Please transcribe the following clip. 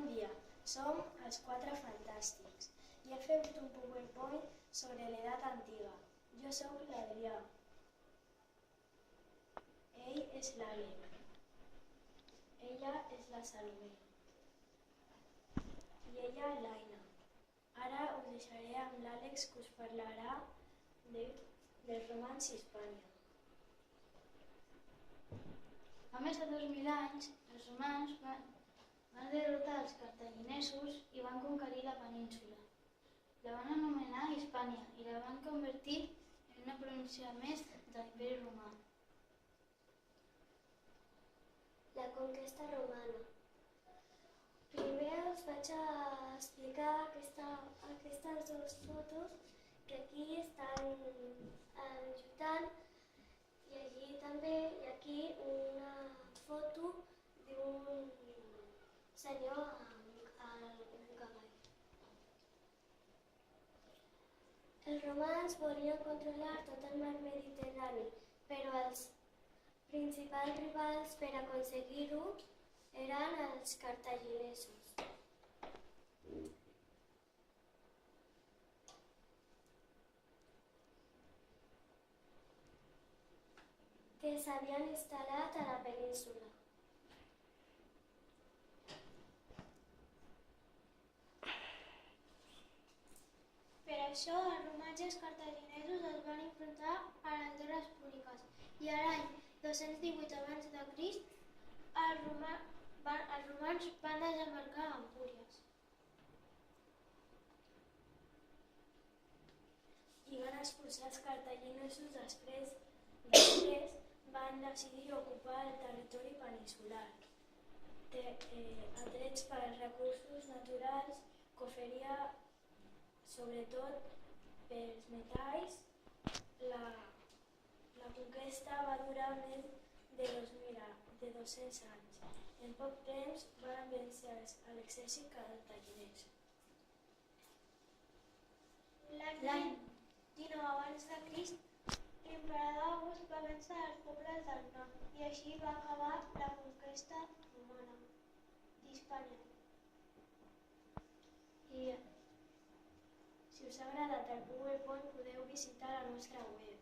Bon dia, som els Quatre Fantàstics i he fet un PowerPoint sobre l'edat antiga. Jo sóc l'Adrià. Ell és l'Àlex. Ella és la Salomé. I ella l'Aina. Ara us deixaré amb l'Àlex que us parlarà dels romans i Hispània. Fa més de 2000 anys, els romans van derrotar els cartaginesos i van conquerir la península. La van anomenar Hispània i la van convertir en una província més de l'Imperi Romà. La conquesta romana. Primer us vaig a explicar aquestes dues fotos que aquí estan ajudant i allí també, i aquí una foto d'un senyor amb un cavall. Els romans volien controlar tot el mar Mediterrani, però els principals rivals per aconseguir-ho eren els cartaginesos. Que s'havien instal·lat a la península. Per això, els romans i els cartaginesos es van enfrontar a les guerres púniques i a l'any 218 abans de Crist els romans van desembarcar a Empúries. I van expulsar els cartaginesos després van decidir ocupar el territori peninsular, atrets pels recursos naturals que oferia, sobretot pels metalls. La conquesta va durar més de 200 anys. En poc temps van vèncer a l'exèrcit cartaginès. L'any 19 abans de Crist, l'emperador August va vèncer els pobles del nord i així va acabar la conquesta romana d'Hispània. I si us ha agradat el PowerPoint podeu visitar la nostra web.